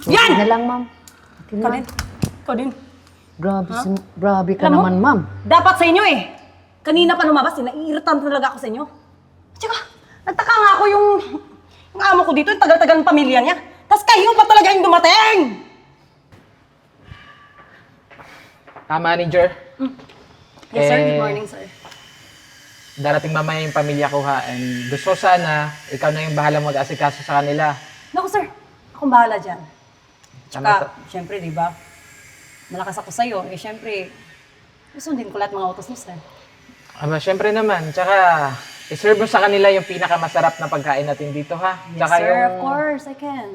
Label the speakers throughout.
Speaker 1: Yan!
Speaker 2: Okay na lang, ma'am. Okay na.
Speaker 1: Ikaw din. Ikaw din.
Speaker 2: Grabe, grabe ka
Speaker 1: Alam mo,
Speaker 2: naman, ma'am.
Speaker 1: Dapat sa inyo eh. Kanina pa lumabas eh. Naiiratan talaga ako sa inyo. Tsaka, nagtaka nga ako yung amo ko dito, yung tagal-tagal ng pamilya niya. Tapos kayo pa talaga yung dumating!
Speaker 3: Manager.
Speaker 1: Yes, sir. Good
Speaker 3: Eh,
Speaker 1: morning, sir.
Speaker 3: Darating mamaya yung pamilya ko ha. And gusto ko sana, ikaw na yung bahala mag-asikaso sa kanila.
Speaker 1: Naku, sir. Akong bahala dyan.
Speaker 3: Tama
Speaker 1: Tsaka, syempre, di ba? Malakas ako sa'yo. Eh, syempre, susundin ko lahat mga utos mo, sir.
Speaker 3: Syempre naman. Tsaka, iserve mo sa kanila yung pinakamasarap na pagkain natin dito ha.
Speaker 1: Yes,
Speaker 3: Tsaka
Speaker 1: sir.
Speaker 3: yung,
Speaker 1: Of course, I can.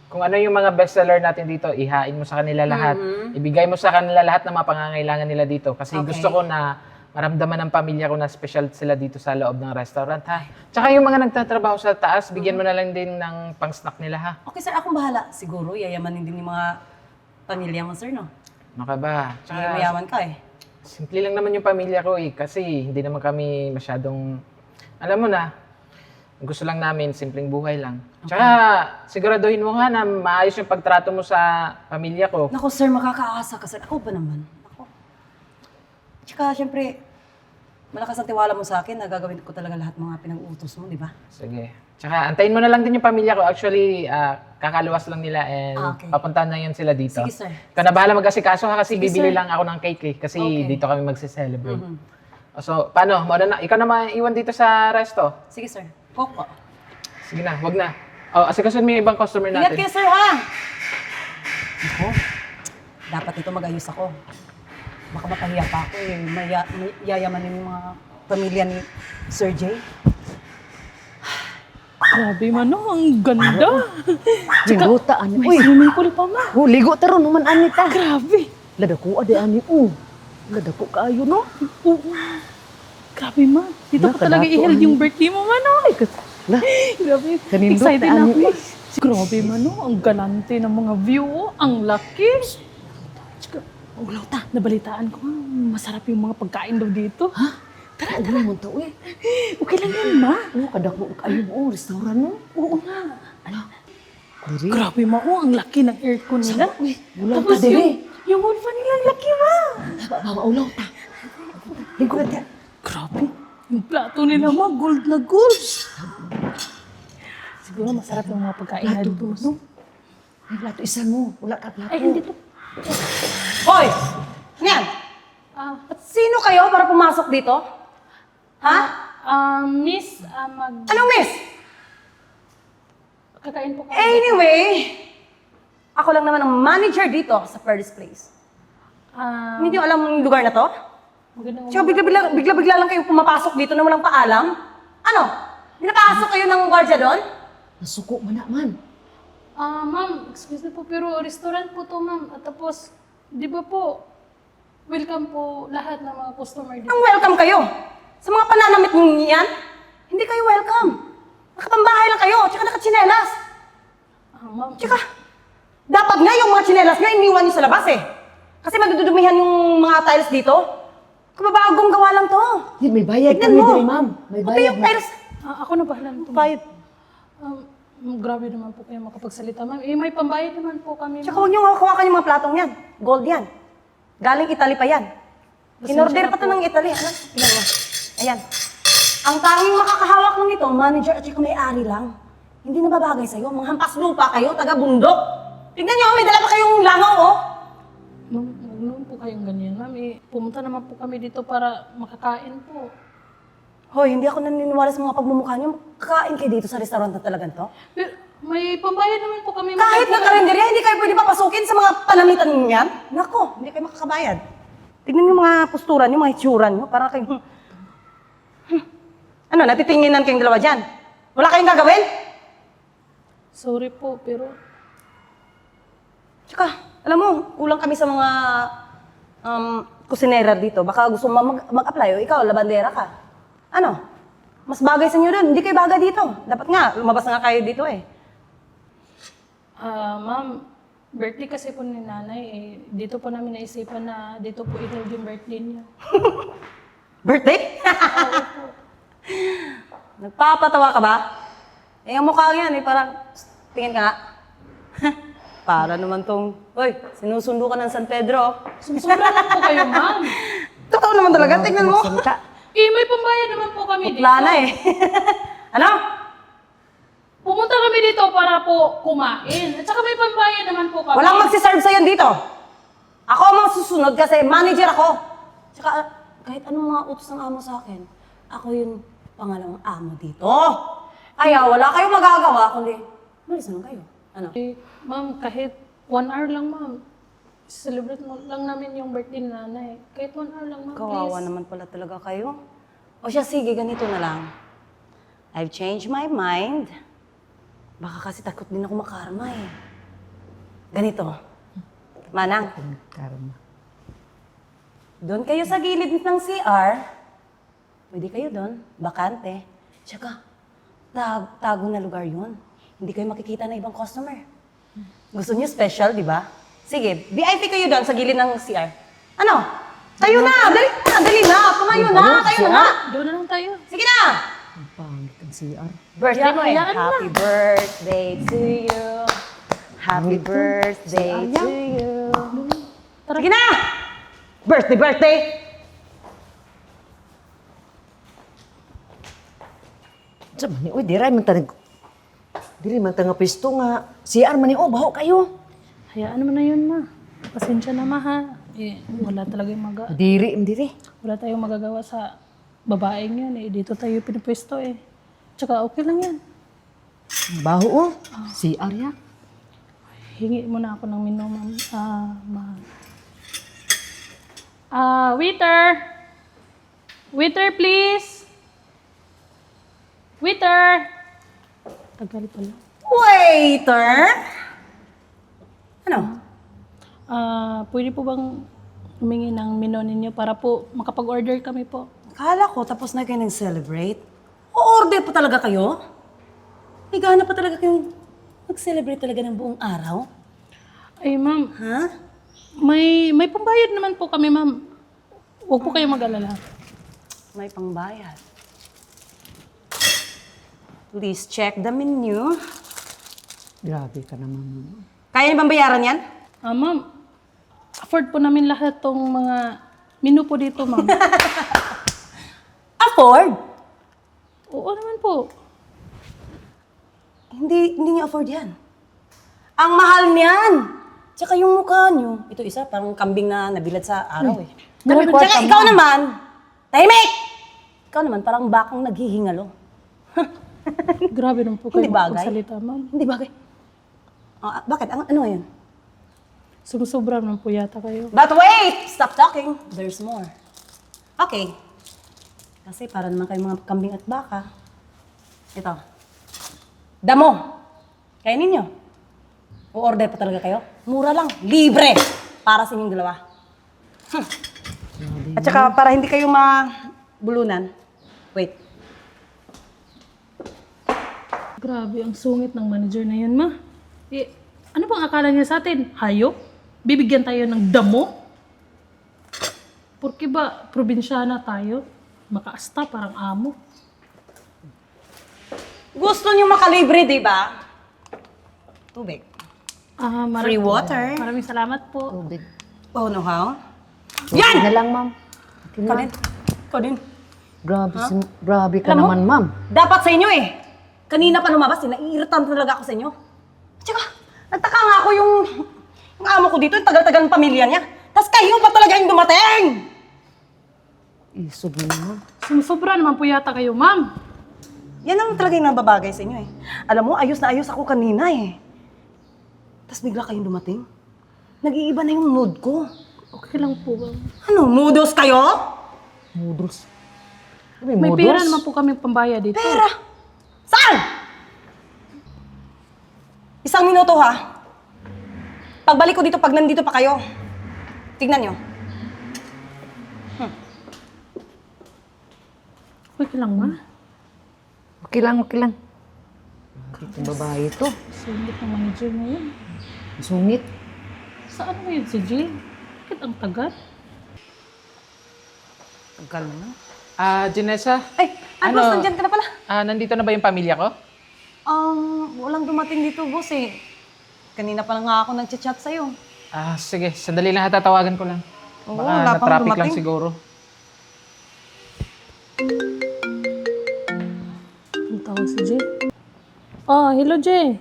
Speaker 3: kung ano yung mga bestseller natin dito, ihain mo sa kanila lahat. Ibigay mo sa kanila lahat ng mga pangangailangan nila dito. Kasi
Speaker 1: Okay.
Speaker 3: gusto ko na maramdaman ng pamilya ko na special sila dito sa loob ng restaurant ha. Tsaka yung mga nagtatrabaho sa taas, bigyan mo na lang din ng pang-snack nila ha.
Speaker 1: Okay, sir. Akong bahala. Siguro, yayamanin din yung mga pamilya mo, sir, no?
Speaker 3: Ano ka ba?
Speaker 1: Tsaka, mayaman ka eh.
Speaker 3: Simple lang naman yung pamilya ko eh. Kasi hindi naman kami masyadong, alam mo na, gusto lang namin, simpleng buhay lang. Tsaka, siguraduhin mo nga na maayos yung pagtrato mo sa pamilya ko.
Speaker 1: Naku, sir, makakaasa ka, sir. Ako ba naman? Ako. Tsaka, syempre, malakas ang tiwala mo sa akin na gagawin ko talaga lahat mga pinag-utos mo, di ba?
Speaker 3: Sige. Tsaka, antayin mo na lang din yung pamilya ko. Actually, kakaluwas lang nila and
Speaker 1: Okay.
Speaker 3: papuntahan na yun sila dito.
Speaker 1: Sige, sir.
Speaker 3: Ikaw na bahala mag-asikaso ha kasi
Speaker 1: Sige,
Speaker 3: bibili
Speaker 1: sir.
Speaker 3: lang ako ng cake eh. Kasi
Speaker 1: Okay.
Speaker 3: dito kami magse-celebrate. So, paano? Ikaw na maiwan dito sa resto?
Speaker 1: Sige, sir. Coke po.
Speaker 3: Sige na, wag na. Oh, asikasun mo yung ibang customer
Speaker 1: Ingat
Speaker 3: natin.
Speaker 1: kayo, sir, ha? Ako, dapat ito mag-ayos ako. Baka mapahiya pa ako eh. Yayamanin yung mga pamilya ni Sir Jay.
Speaker 4: Grabe man, no? Ang ganda.
Speaker 2: Ligo ta, ani.
Speaker 4: May
Speaker 2: Uy,
Speaker 4: swimming pool pa, ma.
Speaker 2: ligo ta ron, naman, anita.
Speaker 4: Grabe.
Speaker 2: Ladako, ade, ani. Ladako kaayo, no?
Speaker 4: Oo. Grabe, ma. Dito ko talaga
Speaker 2: Nakadato,
Speaker 4: i-held
Speaker 2: ano?
Speaker 4: yung birthday mo, ma, no?
Speaker 2: La,
Speaker 4: Grabe.
Speaker 2: Kanindot
Speaker 4: Excited
Speaker 2: na,
Speaker 4: na
Speaker 2: ano,
Speaker 4: ako.
Speaker 2: eh.
Speaker 4: Grabe, ma, no? Ang galante ng mga view. Oh. Ang laki. Tsaka, ulaw ta. Nabalitaan ko, masarap yung mga pagkain daw dito. Ha?
Speaker 2: tara, tara. Mo to, eh.
Speaker 4: Okay lang yan, ma.
Speaker 2: Kadako kaayo, restaurant, no?
Speaker 4: Oo nga.
Speaker 2: Ano? Diri.
Speaker 4: Grabe, ma. Oh, ang laki ng aircon nila.
Speaker 2: Ulaw
Speaker 4: Tapos
Speaker 2: ta, diri.
Speaker 4: yung wood fan nila, ang laki, ma.
Speaker 2: Baba, ulaw ta. Ligo ta.
Speaker 4: Grabe. Yung plato nila, ma, gold na gold. Siguro masarap yung mga pagkain na dito, no?
Speaker 2: Ay, plato, isa mo. Wala ka plato.
Speaker 4: Ay, hindi to.
Speaker 1: Hoy! Yan! At sino kayo para pumasok dito? Ha?
Speaker 4: Miss,
Speaker 1: Anong miss?
Speaker 4: kakain po kami.
Speaker 1: Anyway, ako lang naman ang manager dito sa Paris Place. Hindi niyo alam yung lugar na to?
Speaker 4: Magandang
Speaker 1: Tsaka bigla-bigla lang kayo pumapasok dito na walang paalam? Ano? Pinapasok kayo ng gwardiya doon?
Speaker 2: Nasuko man naman.
Speaker 4: Ma'am, excuse me po, pero restaurant po to, ma'am. At tapos, di ba po, welcome po lahat ng mga customer dito.
Speaker 1: Ang welcome kayo. Sa mga pananamit ninyo yan, hindi kayo welcome. Nakapambahay lang kayo, tsaka nakatsinelas.
Speaker 4: Ma'am,
Speaker 1: Tsaka, dapat nga yung mga tsinelas nyo, iniwan nyo sa labas eh. Kasi madudumihan yung mga tiles dito. Kababagong gawa lang to.
Speaker 2: May bayad
Speaker 1: Tignan
Speaker 2: kami
Speaker 1: mo.
Speaker 2: diri, ma'am. May
Speaker 1: Puti
Speaker 2: bayad
Speaker 1: yung
Speaker 2: na.
Speaker 1: tiles.
Speaker 4: ako na bahala nito.
Speaker 1: Bayad.
Speaker 4: Grabe naman po kayo makapagsalita, ma'am. Eh, may pambayad naman po kami,
Speaker 1: Tsaka
Speaker 4: ma'am.
Speaker 1: huwag nyo hawakan yung mga platong yan. Gold yan. Galing Italy pa yan. In-order pa to ng Italy. Ano? Tignan mo. Ayan. Ang tanging makakahawak ng ito, manager at saka may-ari lang. Hindi na babagay sa'yo. Mga hampas lupa kayo, taga-bundok. Tignan nyo, may dala pa kayong langaw, oh.
Speaker 4: Ma'am, huwag naman po kayong ganyan, ma'am. Eh, pumunta naman po kami dito para makakain po.
Speaker 1: Hoy, hindi ako naniniwala sa mga pagmumukha nyo. Kakain kayo dito sa restaurant na talagang to.
Speaker 4: Pero may pambayad naman po kami, ma'am.
Speaker 1: Kahit na karinderya, hindi kayo pwede papasukin sa mga panamitan ninyo yan. Nako, hindi kayo makakabayad. Tignan nyo mga postura nyo, mga itsura nyo, para kayong... Ano, natitinginan kayong dalawa dyan? Wala kayong gagawin?
Speaker 4: Sorry po, pero
Speaker 1: Tsaka, alam mo, kulang kami sa mga kusinera dito. Baka gusto mo mag-apply o ikaw, labandera ka. Ano? Mas bagay sa inyo doon. Hindi kayo bagay dito. Dapat nga, lumabas nga kayo dito eh.
Speaker 4: Ma'am, birthday kasi po ni nanay, eh, dito po namin naisipan na dito po i-hold yung birthday niya.
Speaker 1: Birthday? Nagpapatawa ka ba? Eh, ang mukha yan eh, parang, tingin ka nga. Para naman tong, uy, sinusundo ka ng San Pedro.
Speaker 4: Sumsobra lang po kayo, ma'am.
Speaker 1: Totoo naman talaga, tingnan mo.
Speaker 2: Salita.
Speaker 4: May pambayad naman po kami dito.
Speaker 1: Putla na eh. Ano?
Speaker 4: Pumunta kami dito para po kumain. At saka may pambayad naman po kami.
Speaker 1: Walang magsiserve sa'yo dito. Ako ang masusunod kasi manager ako. Tsaka kahit anong mga utos ng amo sa akin, ako yung pangalawang amo dito. Kaya wala kayong magagawa kundi malis na lang kayo. Ano?
Speaker 4: Ma'am, kahit 1 hour lang, ma'am. Celebrate lang namin yung birthday ni nanay. Kahit 1 hour lang, ma'am,
Speaker 1: Kawawa
Speaker 4: please.
Speaker 1: naman pala talaga kayo. O siya, sige, ganito na lang. I've changed my mind. Baka kasi takot din ako makarma eh. Ganito. Manang,
Speaker 2: Karma.
Speaker 1: doon kayo sa gilid ng CR. Pwede kayo doon. Bakante. Tsaka, tago na lugar yun. Hindi kayo makikita ng ibang customer. Gusto niyo special, di ba? Sige, VIP kayo doon sa gilid ng CR. Ano? Tayo na! Dali na! Tumayo na! Tayo na!
Speaker 4: Doon na lang tayo.
Speaker 1: Sige na!
Speaker 2: Ang pangit ang CR.
Speaker 1: Birthday mo eh.
Speaker 4: Hayaan mo na.
Speaker 1: Happy birthday to you. Happy birthday to you.
Speaker 4: Tara.
Speaker 1: Sige na! Birthday!
Speaker 2: Sa man ni, uy, diray man tanag. Dili man tanga pisto nga. CR man ni, oh, baho kayo.
Speaker 4: Hayaan mo na yun, ma. Pasensya na, ma, ha. Wala talaga yung
Speaker 2: Diri.
Speaker 4: wala tayong magagawa sa babaeng yun, eh. Dito tayo pinipwesto, eh. Tsaka okay lang yan.
Speaker 2: Baho, oh. CR ya.
Speaker 4: Hingi muna ako ng menu, ma'am. Waiter! Waiter, please! Waiter! Tagal pala.
Speaker 1: Waiter! Ano?
Speaker 4: Pwede po bang humingi ng menu ninyo para po makapag-order kami po?
Speaker 1: Akala ko tapos na kayo nag-celebrate. O-order pa talaga kayo? May gana pa talaga kayong mag-celebrate talaga ng buong araw?
Speaker 4: Ay, ma'am,
Speaker 1: Ha?
Speaker 4: may pambayad naman po kami, ma'am. Huwag po kayong mag-alala.
Speaker 1: May pangbayad. Please check the menu.
Speaker 2: Grabe ka naman.
Speaker 1: Kaya niyo bang bayaran yan?
Speaker 4: Ma'am, afford po namin lahat tong mga menu po dito, ma'am.
Speaker 1: Afford?
Speaker 4: Oo naman po.
Speaker 1: Hindi niyo afford yan. Ang mahal niyan! Tsaka yung mukha niyo. Ito isa, parang kambing na nabilad sa araw eh.
Speaker 2: Grabe,
Speaker 1: Tsaka
Speaker 2: kwarta
Speaker 1: ikaw
Speaker 2: mo.
Speaker 1: naman, tahimik! Ikaw naman, parang bakang naghihingalo.
Speaker 4: Grabe naman po kayo
Speaker 1: Hindi bagay.
Speaker 4: magsalita, ma'am.
Speaker 1: Hindi bagay. Bakit? Ano ngayon?
Speaker 4: Sumusobra naman po yata kayo.
Speaker 1: But wait! Stop talking. There's more. Okay. Kasi para naman kayo mga kambing at baka. Ito. Damo. Kainin nyo. O-order pa talaga kayo? Mura lang. Libre. Para sa inyong dalawa. At saka para hindi kayo mabulunan. Wait.
Speaker 4: Grabe, ang sungit ng manager na yun, ma. Ano bang akala niya sa atin? Hayop? Bibigyan tayo ng damo? Porque ba, probinsyana tayo? Makaasta, parang amo.
Speaker 1: Gusto nyo makalibre, di ba? Tubig. Free water.
Speaker 4: Maraming salamat po.
Speaker 2: Tubig.
Speaker 1: Oh, no how?
Speaker 2: Okay
Speaker 1: Yan!
Speaker 2: na lang, ma'am. Okay na.
Speaker 1: Ikaw din. Ikaw din.
Speaker 2: Grabe ka
Speaker 1: Alam mo?
Speaker 2: naman, ma'am.
Speaker 1: Dapat sa inyo eh. Kanina pa lumabas eh. Naiiratan talaga ako sa inyo. Tsaka, nagtaka nga ako yung amo ko dito, yung tagal-tagal ng pamilya niya. Tapos kayo pa talaga yung dumating!
Speaker 2: Isog mo naman.
Speaker 4: Sumusobra naman po yata kayo, ma'am.
Speaker 1: Yan ang talaga yung nababagay sa inyo eh. Alam mo, ayos na ayos ako kanina eh. Tapos bigla kayong dumating. Nag-iiba na yung mood ko.
Speaker 4: Okay lang po ba?
Speaker 1: Ano, moodos kayo?
Speaker 2: Noodles.
Speaker 4: May pera naman po kami pambaya dito.
Speaker 1: Pera! Saan? Isang minuto ha. Pagbalik ko dito, pag nandito pa kayo, tignan nyo.
Speaker 4: Okay lang, ma.
Speaker 2: Okay lang. Itong babae to.
Speaker 4: Sungit ng manager na yun.
Speaker 2: Sungit.
Speaker 4: Saan mo yun si Jill? Bakit ang tagal?
Speaker 1: Tagal na.
Speaker 3: Janessa,
Speaker 1: Ay, boss, nandyan ka na pala.
Speaker 3: nandito na ba yung pamilya ko?
Speaker 1: Walang dumating dito, boss eh. Kanina pa lang nga ako nag-chat sa'yo.
Speaker 3: Sige. Sandali lang, tatawagan ko lang.
Speaker 1: Oo,
Speaker 3: Baka
Speaker 1: wala pang
Speaker 3: na-traffic lang
Speaker 1: dumating.
Speaker 3: siguro.
Speaker 4: Ang tawag si Jay. Hello Jay.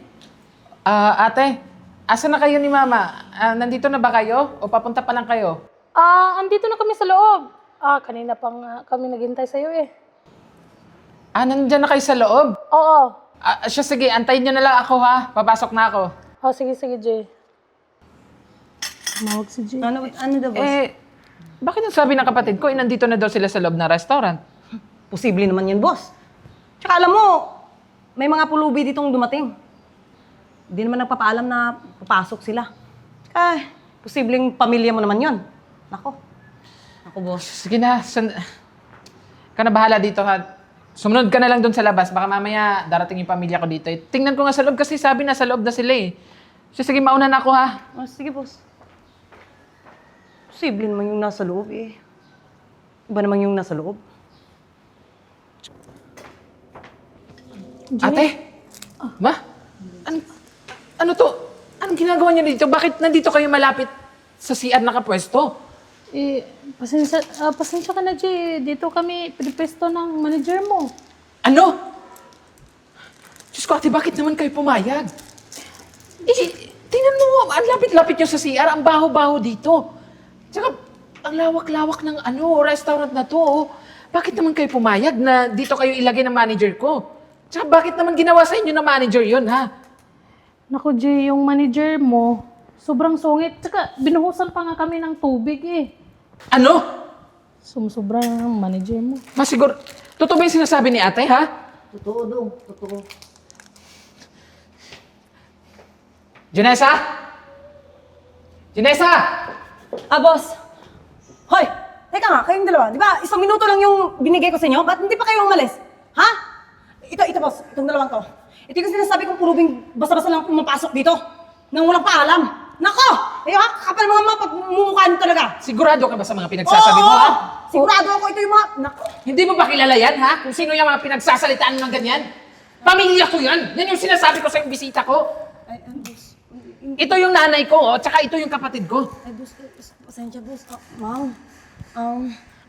Speaker 3: Ate, asa na kayo ni Mama? Nandito na ba kayo? O papunta pa lang kayo?
Speaker 4: Andito na kami sa loob. Kanina pang kami naghintay sa'yo eh.
Speaker 3: Nandiyan na kayo sa loob?
Speaker 4: Oo.
Speaker 3: Sige, antayin nyo na lang ako ha. Papasok na ako.
Speaker 4: Sige, Jay. Tumawag si Jay.
Speaker 1: Ano daw, boss?
Speaker 3: Bakit ang sabi ng kapatid ko, nandito na daw sila sa loob ng restaurant?
Speaker 1: Posible naman yan, boss. Tsaka alam mo, may mga pulubi ditong dumating. Hindi naman nagpapaalam na papasok sila. Posibleng pamilya mo naman yon. Nako, boss.
Speaker 3: Sige na, ka na bahala dito ha. Sumunod ka na lang doon sa labas. Baka mamaya darating yung pamilya ko dito. Tingnan ko nga sa loob kasi sabi na sa loob na sila eh. Sige, mauna na ako ha.
Speaker 1: Sige, boss. Posible naman yung nasa loob eh. Iba naman yung nasa loob.
Speaker 3: Ate? Ma? Ano to? Anong ginagawa niyo dito? Bakit nandito kayo malapit sa CR nakapwesto?
Speaker 4: Pasensya ka na, Jay. Dito kami pinipesto ng manager mo.
Speaker 3: Ano? Diyos ko, ate, bakit naman kayo pumayag? Tingnan mo, ang lapit-lapit nyo sa CR, ang baho-baho dito. Tsaka, ang lawak-lawak ng restaurant na to. Oh. Bakit naman kayo pumayag na dito kayo ilagay ng manager ko? Tsaka, bakit naman ginawa sa inyo ng manager yun, ha?
Speaker 4: Naku, Jay, yung manager mo, sobrang sungit. Tsaka, binuhusan pa nga kami ng tubig eh.
Speaker 3: Ano?
Speaker 4: Sumusobra ang manager mo.
Speaker 3: Masiguro, totoo ba yung sinasabi ni ate, ha?
Speaker 2: Totoo dong, totoo.
Speaker 3: Janessa? Janessa!
Speaker 1: Boss. Hoy! Teka nga, kayong dalawa. Di ba, 1 minuto lang yung binigay ko sa inyo? Ba't hindi pa kayo umalis? Ha? Ito, boss. Itong dalawang to. Ito yung sinasabi kong pulubing basta-basta lang pumapasok dito. Nang walang paalam. Nako! Kapal mga pagmumukha nyo talaga.
Speaker 3: Sigurado ka ba sa mga pinagsasabi mo, ha?
Speaker 1: Sigurado ako ito yung mga... Nako!
Speaker 3: Hindi mo ba kilala yan, ha? Kung sino yung mga pinagsasalitaan ng ganyan? Pamilya ko yan! Yan yung sinasabi ko sa yung bisita ko.
Speaker 1: boss.
Speaker 3: Ito yung nanay ko, tsaka ito yung kapatid ko.
Speaker 1: Boss, pasensya, boss. Ma'am.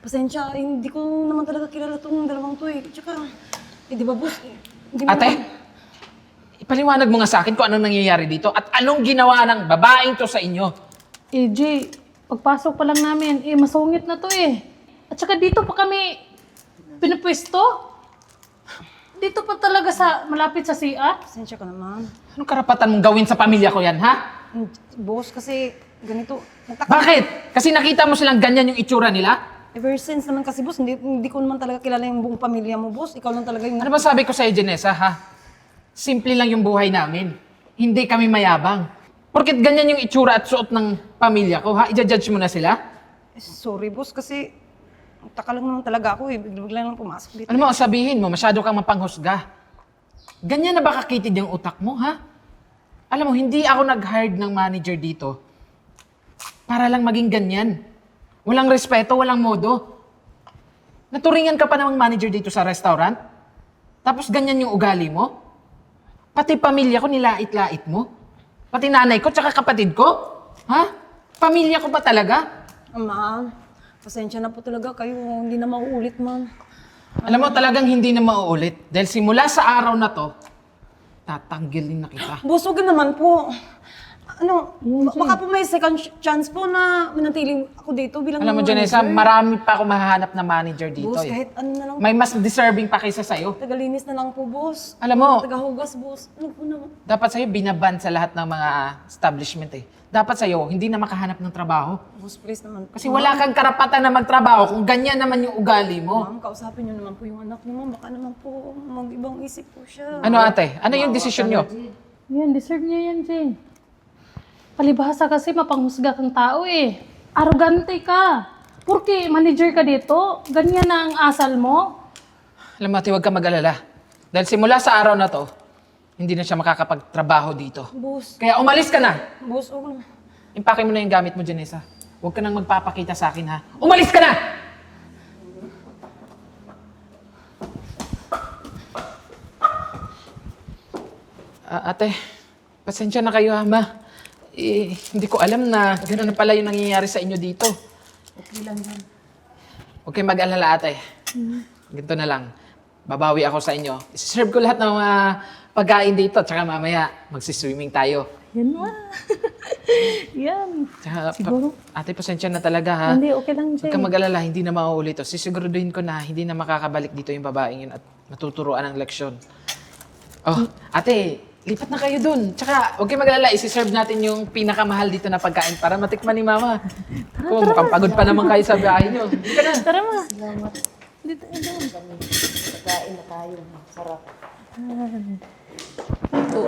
Speaker 1: Pasensya, hindi ko naman talaga kilala tong dalawang to eh. Tsaka, di ba, boss? Hindi mo
Speaker 3: Ate, ipaliwanag mo nga sa akin kung anong nangyayari dito at anong ginawa ng babaeng to sa inyo.
Speaker 4: Jay, pagpasok pa lang namin, masungit na to eh. At saka dito pa kami pinupwesto. Dito pa talaga malapit sa CR.
Speaker 1: Pasensya ka naman.
Speaker 3: Anong karapatan mong gawin sa pamilya ko yan, ha?
Speaker 1: Boss, kasi ganito.
Speaker 3: Bakit? Kasi nakita mo silang ganyan yung itsura nila?
Speaker 1: Ever since naman kasi, boss, hindi ko naman talaga kilala yung buong pamilya mo, boss. Ikaw lang talaga yung...
Speaker 3: Ano ba sabi ko sa'yo, Janessa, ha? Simple lang yung buhay namin. Hindi kami mayabang. Porket ganyan yung itsura at suot ng pamilya ko, ha? I-judge mo na sila?
Speaker 1: Sorry, boss, kasi... Taka lang naman talaga ako eh. Bigla lang pumasok dito.
Speaker 3: Ano mo, sabihin mo, masyado kang mapanghusga. Ganyan na ba kakitid yung utak mo, ha? Alam mo, hindi ako nag-hired ng manager dito para lang maging ganyan. Walang respeto, walang modo. Naturingan ka pa namang manager dito sa restaurant? Tapos ganyan yung ugali mo? Pati pamilya ko nilait-lait mo? Pati nanay ko, tsaka kapatid ko? Ha? Pamilya ko ba talaga?
Speaker 1: Ma'am, pasensya na po talaga kayo. Hindi na mauulit, ma'am.
Speaker 3: Alam mo, talagang hindi na mauulit. Dahil simula sa araw na to, tatanggilin na kita.
Speaker 1: Boss, huwag naman po. Baka po may second chance po na manatiling ako dito bilang
Speaker 3: Alam mo, Janessa, marami pa ako mahahanap na manager dito.
Speaker 1: Boss,
Speaker 3: eh.
Speaker 1: kahit ano na lang.
Speaker 3: May mas deserving pa kaysa sa'yo.
Speaker 1: Tagalinis na lang po, boss.
Speaker 3: Alam mo,
Speaker 1: Tagahugas, boss. Ano po naman?
Speaker 3: dapat sa'yo binaban sa lahat ng mga establishment eh. Dapat sa'yo, hindi na makahanap ng trabaho.
Speaker 1: Boss, please naman.
Speaker 3: Kasi wala kang karapatan na magtrabaho kung ganyan naman yung ugali mo.
Speaker 1: Ma'am, kausapin niyo naman po yung anak niyo, ma'am. Baka naman po mag-ibang isip po siya.
Speaker 3: Ano ate? Ano yung desisyon nyo?
Speaker 4: Yan, deserve niya yan, Jay. Palibhasa kasi mapanghusga kang tao eh. Arrogante ka. Porque manager ka dito, ganyan na ang asal mo.
Speaker 3: Alam mo ate, huwag ka mag-alala. Dahil simula sa araw na to, hindi na siya makakapagtrabaho dito.
Speaker 1: Boss,
Speaker 3: Kaya umalis ka na!
Speaker 1: boss, huwag na.
Speaker 3: Impake mo na yung gamit mo, Janessa. Huwag ka nang magpapakita sa akin, ha? Umalis ka na! Ate, Pasensya na kayo, ha, Ma. Hindi ko alam na gano'n na pala yung nangyayari sa inyo dito.
Speaker 1: Okay lang yan.
Speaker 3: Huwag kayong mag-alala, ate. Ganito na lang. Babawi ako sa inyo. Isi-serve ko lahat ng mga pagkain dito. Tsaka mamaya, magsiswimming tayo.
Speaker 4: Yan ma. Yan.
Speaker 3: Tsaka,
Speaker 4: Siguro.
Speaker 3: ate, pasensya na talaga, ha?
Speaker 4: Hindi, okay lang,
Speaker 3: Huwag
Speaker 4: Jay.
Speaker 3: kang mag-alala, hindi na mauulit to. Sisiguraduhin ko na hindi na makakabalik dito yung babaeng yun at matuturuan ng leksyon. Oh, ate, lipat na kayo dun. Tsaka, huwag kayong mag-alala, isi-serve natin yung pinakamahal dito na pagkain para matikman ni Mama. Kung mukhang pagod pa naman kayo sa biyahe nyo. Hindi ka na.
Speaker 4: Tara ma.
Speaker 1: Salamat.
Speaker 4: Dito, dito.
Speaker 1: Pagkain na tayo. Sarap.
Speaker 4: Ito.